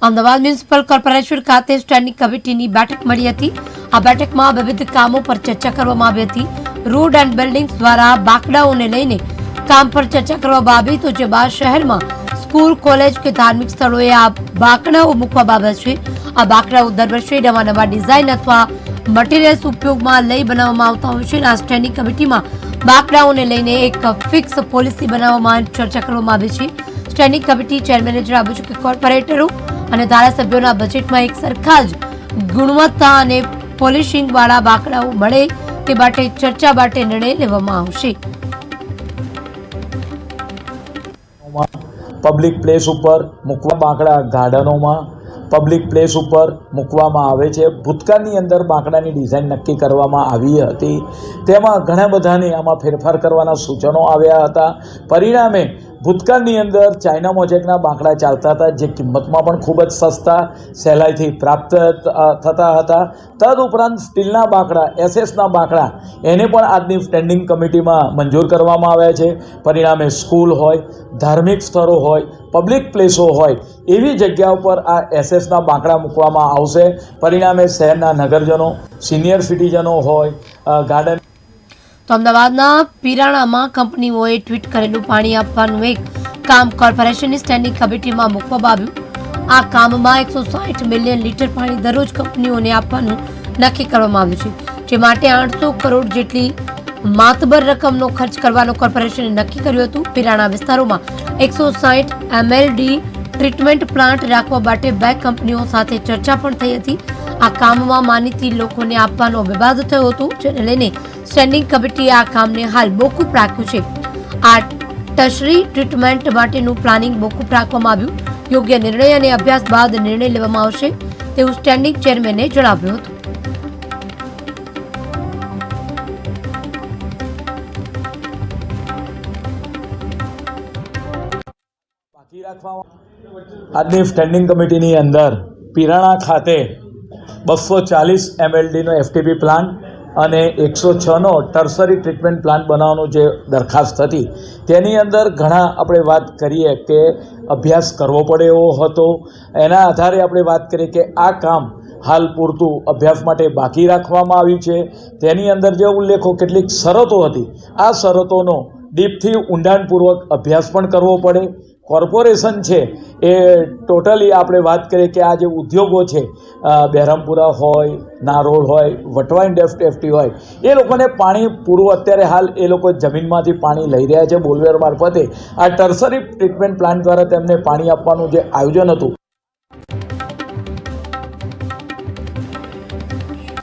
Ahmedabad municipal corporation ખાતે standing કમિટીની બેઠક મળી હતી। આ બેઠકમાં વિવિધ કામો પર ચર્ચા કરવામાં આવી હતી। રોડ એન્ડ બિલ્ડિંગ્સ દ્વારા બાકડાઓને લઈને કામ પર ચર્ચા કરવામાં આવી તો જે બાદ શહેરમાં સ્કૂલ, કોલેજ કે ધાર્મિક સ્થળોએ આ બાકડાઓ મૂકવામાં આવ્યા છે। આ બાકડાઓ દર વર્ષે નવા ડિઝાઇન અથવા મટીરિયલ્સ ઉપયોગમાં લઈ બનાવવામાં આવતા હોય છે। આ સ્ટેન્ડિંગ કમિટીમાં બાકડાઓને લઈને એક ફિક્સ પોલિસી બનાવવામાં ચર્ચા કરવામાં આવી છે। સ્ટેન્ડિંગ કમિટી ચેરમેને જણાવ્યું છે કે કોર્પોરેટરો અને ધારાસભ્યોના બજેટમાં એક સરખા જ ગુણવત્તા અને પોલિશિંગ વાળા બાકડાઓ મળે તે માટે ચર્ચા માટે નિર્ણય લેવામાં આવશે। પબ્લિક પ્લેસ ઉપર મૂકવા બાકડા ગાર્ડનોમાં પબ્લિક પ્લેસ ઉપર મૂકવામાં આવે છે। ભૂતકાળની અંદર બાકડાની ડિઝાઇન નક્કી કરવામાં આવી હતી, તેમાં ઘણા બધાને આમાં ફેરફાર કરવાના સૂચનો આવ્યા હતા। પરિણામે ભૂતકાળની અંદર ચાઇના મોઝેકના બાકડા ચાલતા હતા, જે કિંમતમાં પણ ખૂબ જ સસ્તા સહેલાઈથી પ્રાપ્ત થતા હતા। તદુપરાંત સ્ટીલના બાકડા, એસએસના બાકડા એને પણ આજની સ્ટેન્ડિંગ કમિટીમાં મંજૂર કરવામાં આવ્યા છે। પરિણામે સ્કૂલ હોય, ધાર્મિક સ્થળો હોય, પબ્લિક પ્લેસો હોય એવી જગ્યા ઉપર આ એસએસના બાકડા મૂકવામાં આવશે। પરિણામે શહેરના નગરજનો, સિનિયર સિટીઝનો હોય, ગાર્ડન તો અમદાવાદના પીરાણામાં કંપનીઓએ ટ્વીટ કરેલું પાણી આપવાનું એક કામ કોર્પોરેશનની સ્ટેન્ડિંગ કમિટીમાં મૂકવામાં આવ્યું। આ કામમાં 160 મિલિયન લીટર પાણી દરરોજ કંપનીઓને આપવાનું નક્કી કરવામાં આવ્યું છે, જે માટે 800 કરોડ જેટલી માતબર રકમનો ખર્ચ કરવાનો કોર્પોરેશને નક્કી કર્યું હતું। પીરાણા વિસ્તારોમાં 160 MLD ટ્રીટમેન્ટ પ્લાન્ટ રાખવા માટે 2 કંપનીઓ સાથે ચર્ચા પણ થઈ હતી। આ કામમાં માનીતી લોકોને આપવાનો વિવાદ થયો હતો, જેને લઈને સ્ટેન્ડિંગ કમિટીએ આ કામને હાલ મોકૂફ રાખ્યું છે। આ ટર્શરી ટ્રીટમેન્ટ માટેનું પ્લાનિંગ મોકૂફ રાખવામાં આવ્યું। યોગ્ય નિર્ણય અને અભ્યાસ બાદ નિર્ણય લેવામાં આવશે તેવું સ્ટેન્ડિંગ ચેરમેને જણાવ્યું હતું। બાકી રાખવા આજની સ્ટેન્ડિંગ કમિટીની અંદર પીરાણા ખાતે 240 MLDનો FTP પ્લાન્ટ અને 106નો ટર્સરી ટ્રીટમેન્ટ પ્લાન્ટ બનાવવાનું જે દરખાસ્ત હતી તેની અંદર ઘણા આપણે વાત કરીએ કે અભ્યાસ કરવો પડે એવો હતો। એના આધારે આપણે વાત કરીએ કે આ કામ હાલ પૂરતું અભ્યાસ માટે બાકી રાખવામાં આવ્યું છે। તેની અંદર જે ઉલ્લેખો કેટલીક શરતો હતી, આ શરતોનો ડીપથી ઊંડાણપૂર્વક અભ્યાસ પણ કરવો પડે। કોર્પોરેશન છે એ ટોટલી આપણે વાત કરીએ કે આ જે ઉદ્યોગો છે, બહેરામપુરા હોય, નારોલ હોય, વટવા ઇન્ડસ્ટ્રી હોય, એ લોકોને પાણી પૂરું અત્યારે હાલ એ લોકો જમીનમાંથી પાણી લઈ રહ્યા છે બોરવેલ મારફતે। આ ટર્સરી ટ્રીટમેન્ટ પ્લાન્ટ દ્વારા તેમને પાણી આપવાનું જે આયોજન હતું